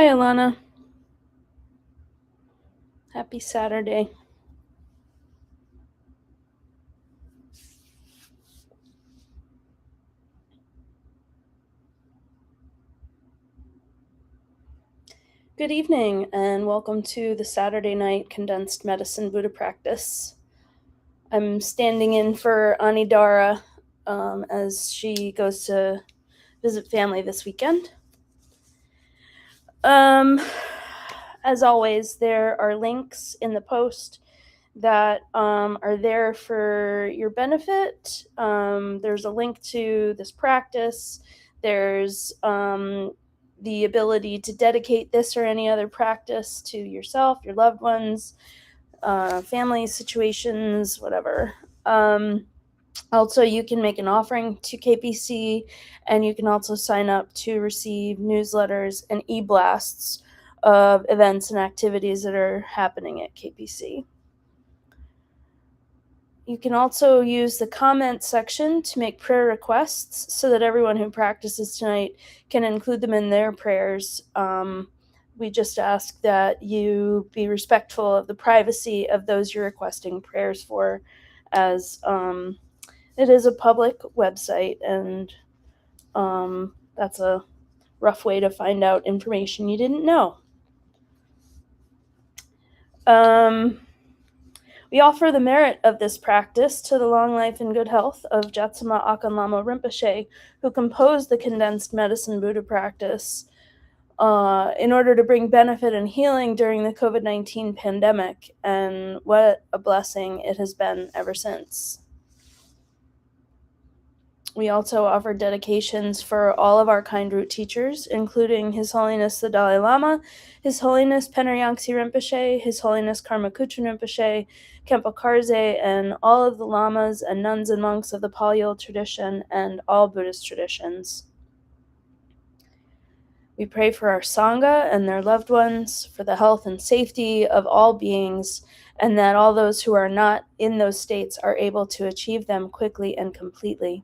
Hi, Alana. Happy Saturday. Good evening, and welcome to the Saturday night Condensed Medicine Buddha practice. I'm standing in for Anidara as she goes to visit family this weekend. As always, there are links in the post that are there for your benefit. There's a link to this practice. There's the ability to dedicate this or any other practice to yourself, your loved ones, family situations, whatever. Also, you can make an offering to KPC, and you can also sign up to receive newsletters and e-blasts of events and activities that are happening at KPC. You can also use the comment section to make prayer requests so that everyone who practices tonight can include them in their prayers. We just ask that you be respectful of the privacy of those you're requesting prayers for, as it is a public website, and that's a rough way to find out information you didn't know. We offer the merit of this practice to the long life and good health of Jatsama Akan Lama Rinpoche, who composed the Condensed Medicine Buddha practice in order to bring benefit and healing during the COVID-19 pandemic, and what a blessing it has been ever since. We also offer dedications for all of our kind root teachers, including His Holiness the Dalai Lama, His Holiness Penir Yangtze Rinpoche, His Holiness Karma Kuchen Rinpoche, Khenpo Karze, and all of the lamas and nuns and monks of the Pali tradition and all Buddhist traditions. We pray for our Sangha and their loved ones, for the health and safety of all beings, and that all those who are not in those states are able to achieve them quickly and completely.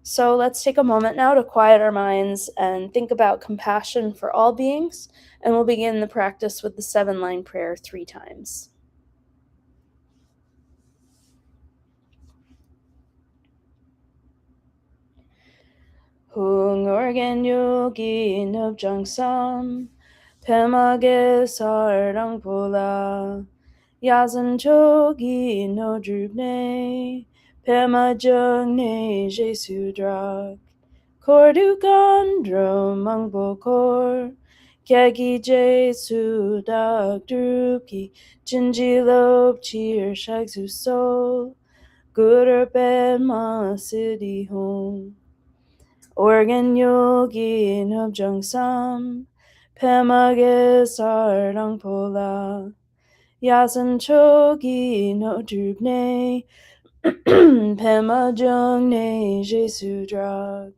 So let's take a moment now to quiet our minds and think about compassion for all beings, and we'll begin the practice with the 7-line prayer 3 times. Hung organ yogi nubjang sam, pemage sarang pola, yazan chogi no drubne, pema jung ne jesu drak, kordukan drum mangbokor, kyagi jesu dak druki, jinji lob cheer shagsu sol, guder ben ma city home. Organ yogi nubjung sam, pemage sarang pola, yasan chogi no drubne, pema jung ne jesu drag,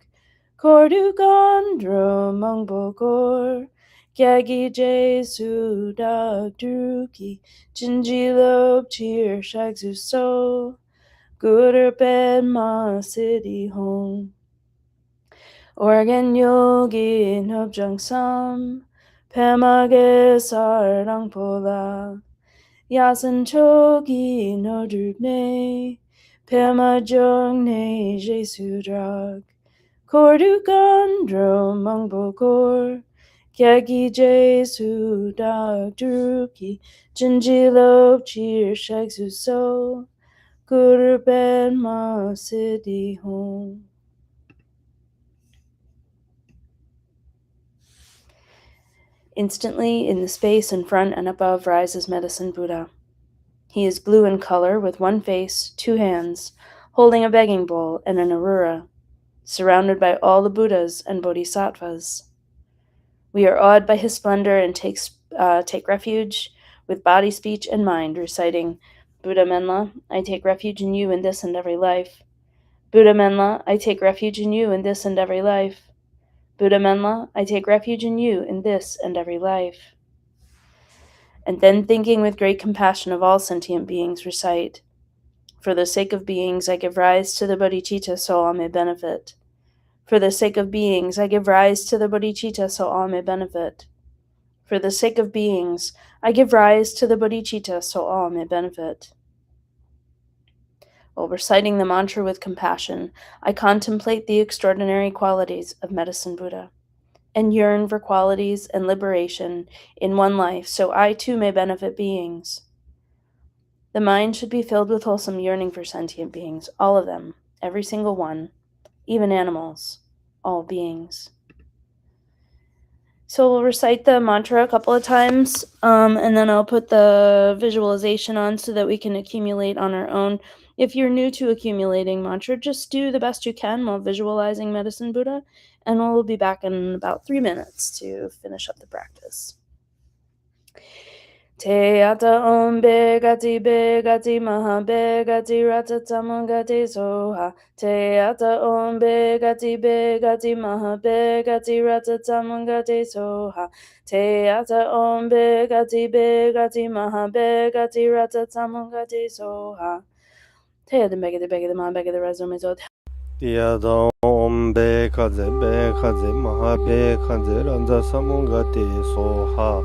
kordukan drum mangbokor, kyagi jesu dak druki, jinji lob cheer shagsu so, guder ben ma city home. Organ yogi nubjung sam, pemage sarang pola, yasan chogi no drubne, pema jung ne jesu drag, kordukan drum mangbokor, kyagi jesu dak druki, jinji lob cheer shagsu so, guder ben ma city home. Instantly, in the space in front and above rises Medicine Buddha. He is blue in color, with one face, 2 hands, holding a begging bowl and an arura, surrounded by all the Buddhas and Bodhisattvas. We are awed by his splendor and take refuge with body, speech, and mind, reciting, Buddha Menla, I take refuge in you in this and every life. Buddha Menla, I take refuge in you in this and every life. Buddha Menla, I take refuge in you in this and every life. And then, thinking with great compassion of all sentient beings, recite, for the sake of beings, I give rise to the bodhicitta so all may benefit. For the sake of beings, I give rise to the bodhicitta so all may benefit. For the sake of beings, I give rise to the bodhicitta so all may benefit. While reciting the mantra with compassion, I contemplate the extraordinary qualities of Medicine Buddha and yearn for qualities and liberation in one life so I too may benefit beings. The mind should be filled with wholesome yearning for sentient beings, all of them, every single one, even animals, all beings. So we'll recite the mantra a couple of times, and then I'll put the visualization on so that we can accumulate on our own. If you're new to accumulating mantra, just do the best you can while visualizing Medicine Buddha, and we'll be back in about 3 minutes to finish up the practice. Te ata om begati maha begati ratatamangati soha. Te ata om begati maha begati ratatamangati soha. Te ata om begati maha begati ratatamangati soha. Te ata begati maha begati ratatamangati soha. Tiada om bekaze maha bekaze randa samungati soha.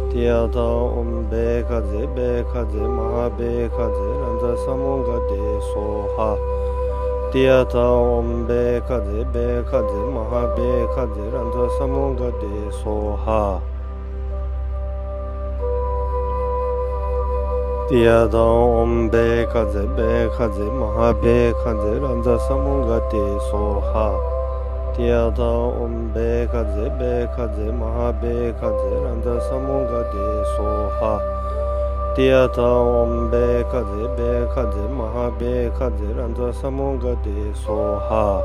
Tiada om bekaze maha bekaze randa samungati soha. Tiada om bekaze maha bekaze randa samungati soha. Tiada om bekaze maha bekaze randa samungati soha. Tiada om bekaze maha bekaze randa samungati soha. Tiada om bekaze maha bekaze randa samungati soha.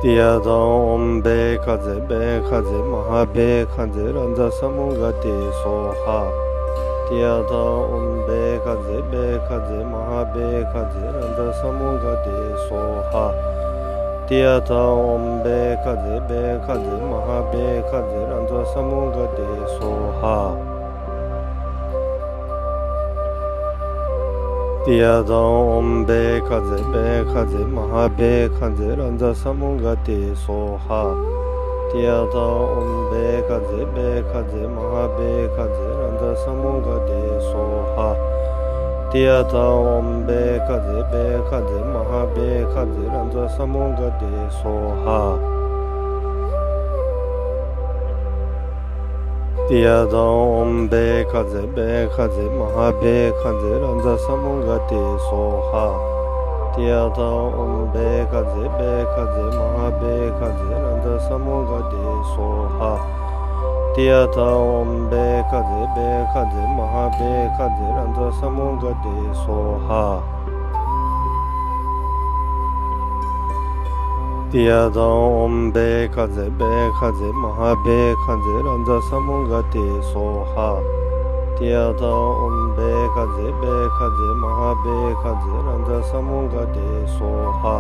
Tiada om bekaze maha bekaze randa samungati soha. Tiada om bekaze maha bekaze randa samungati soha. Tiada om bekaze maha bekaze randa samungati soha. Tiada om bekaze maha bekaze randa samungati soha. Tiada om bekaze maha bekaze randa samungati soha. Tiada om bekaze maha bekaze randa samungati soha. Tiada om bekaze maha bekaze randa samungati soha. Tiada om bekaze maha bekaze randa samungati soha. Tiada om bekaze maha bekaze randa samungati soha. Tiada om bekaze maha bekaze randa samungati soha. Tiada om bekaze maha bekaze randa samungati soha.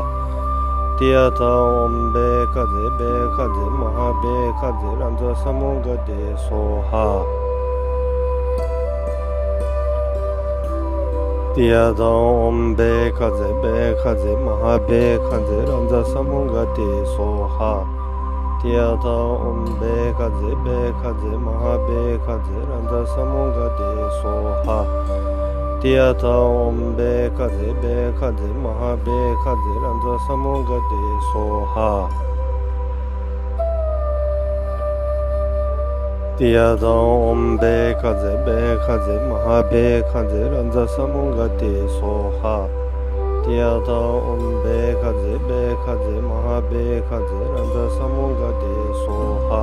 Tiada om bekaze maha bekaze randa samungati soha. Tiada om bekaze maha bekaze randa samungati soha. Tiada om bekaze maha bekaze randa samungati soha. Tiada om bekaze maha bekaze randa samungati soha. Tiada om bekaze maha bekaze randa samungati soha. Tiada om bekaze maha bekaze randa samungati soha.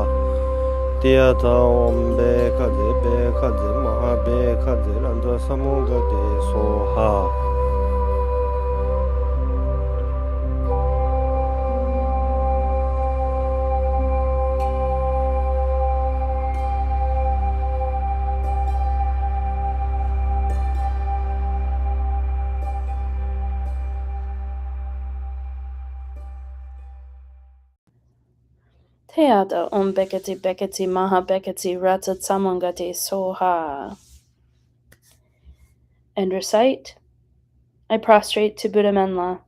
Tiada om bekaze maha bekaze randa samungati soha. Teata om bekati maha bekati rata samangati soha. And recite, I prostrate to Buddha Menla.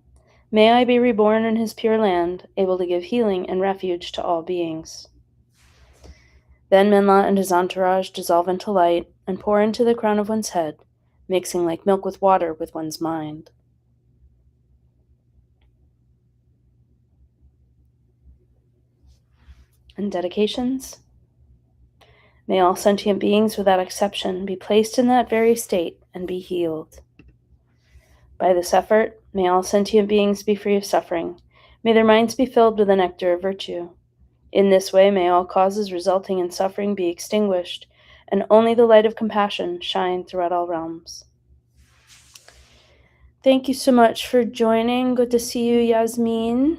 May I be reborn in his pure land, able to give healing and refuge to all beings. Then Menla and his entourage dissolve into light and pour into the crown of one's head, mixing like milk with water with one's mind. And dedications? May all sentient beings without exception be placed in that very state and be healed. By this effort, may all sentient beings be free of suffering. May their minds be filled with the nectar of virtue. In this way, may all causes resulting in suffering be extinguished, and only the light of compassion shine throughout all realms. Thank you so much for joining. Good to see you, Yasmin.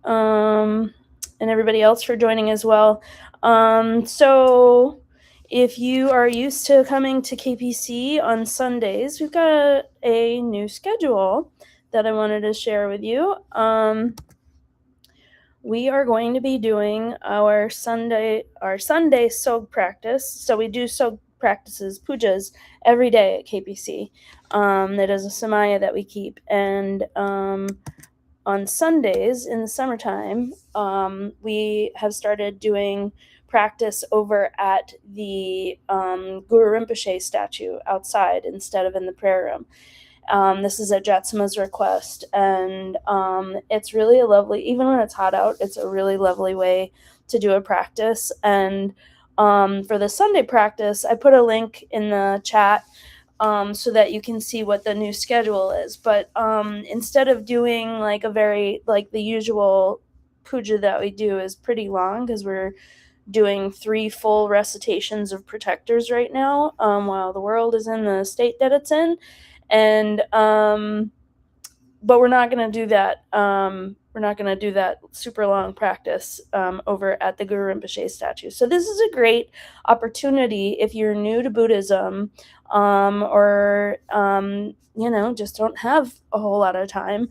And everybody else for joining as well. So if you are used to coming to KPC on Sundays, we've got a new schedule that I wanted to share with you. We are going to be doing our Sunday Sog practice. So we do Sog practices, pujas, every day at KPC. That is a samaya that we keep. And on Sundays in the summertime, we have started doing practice over at the Guru Rinpoche statue outside instead of in the prayer room. This is at Jetsama's request, and it's really a lovely, even when it's hot out, it's a really lovely way to do a practice. And for the Sunday practice, I put a link in the chat so that you can see what the new schedule is. But instead of doing like the usual puja that we do is pretty long, because we're doing 3 full recitations of protectors right now, while the world is in the state that it's in. And but we're not going to do that. We're not going to do that super long practice over at the Guru Rinpoche statue. So this is a great opportunity if you're new to Buddhism, or just don't have a whole lot of time,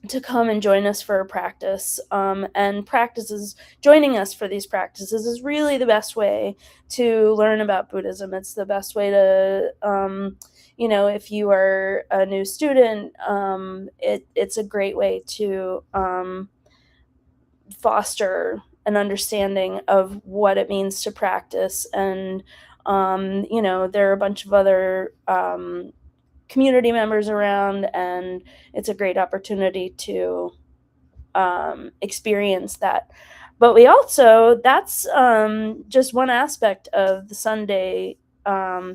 to come and join us for a practice. And joining us for these practices is really the best way to learn about Buddhism. It's the best way to, if you are a new student, it's a great way to foster an understanding of what it means to practice. And, there are a bunch of other community members around, and it's a great opportunity to experience that. But that's just one aspect of the Sunday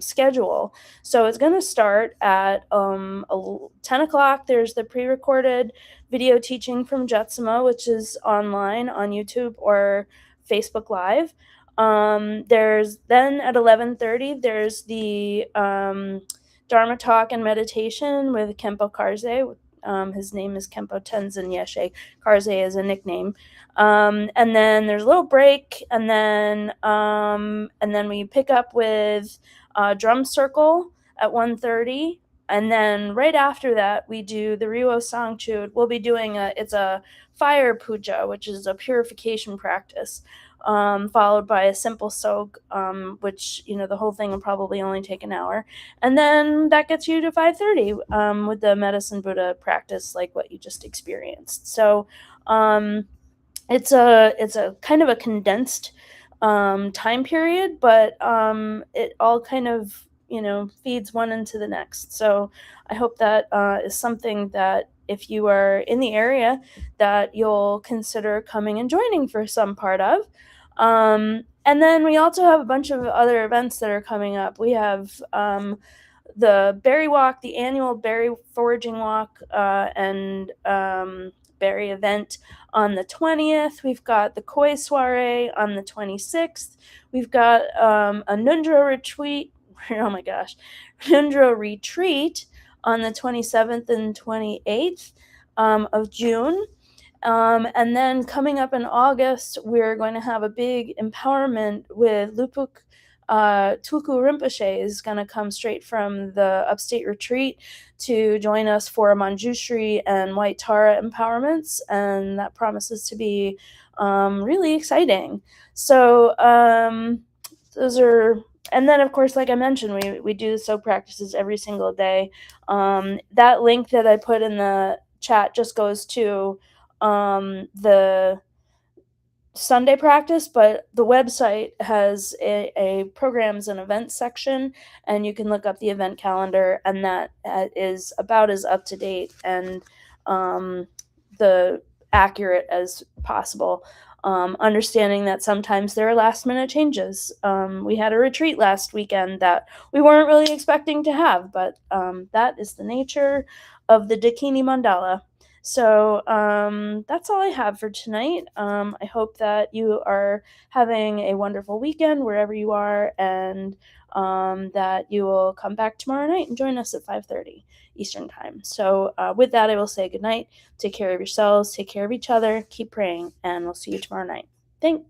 schedule. So it's going to start at 10 o'clock. There's the pre-recorded video teaching from Jetsama, which is online on YouTube or Facebook Live. There's then at 11:30, there's the Dharma talk and meditation with Kempo Karze. His name is Kempo Tenzin Yeshe. Karze is a nickname. And then there's a little break, and then we pick up with drum circle at 1:30. And then right after that, we do the Riwo Sangchud. We'll be doing it's a fire puja, which is a purification practice, followed by a simple sog, which, the whole thing will probably only take an hour. And then that gets you to 5:30 with the Medicine Buddha practice, like what you just experienced. So it's a kind of a condensed time period, but it all kind of, feeds one into the next. So I hope that is something that, if you are in the area, that you'll consider coming and joining for some part of. And then we also have a bunch of other events that are coming up. We have the Berry Walk, the annual Berry Foraging Walk, and Berry event on the 20th. We've got the Koi Soiree on the 26th. We've got a Nundro retreat. Oh my gosh, Nundro retreat on the 27th and 28th of June. And then coming up in August, we're going to have a big empowerment with Lupuk Tulku Rinpoche is going to come straight from the upstate retreat to join us for Manjushri and White Tara empowerments, and that promises to be really exciting. So those are And then, of course, like I mentioned, we do the soap practices every single day. That link that I put in the chat just goes to the Sunday practice, but the website has a programs and events section, and you can look up the event calendar, and that is about as up to date and the accurate as possible. Understanding that sometimes there are last minute changes. We had a retreat last weekend that we weren't really expecting to have, but that is the nature of the Dakini Mandala. So that's all I have for tonight. I hope that you are having a wonderful weekend wherever you are, and that you will come back tomorrow night and join us at 5:30 Eastern Time. So with that, I will say good night. Take care of yourselves. Take care of each other. Keep praying, and we'll see you tomorrow night. Thanks.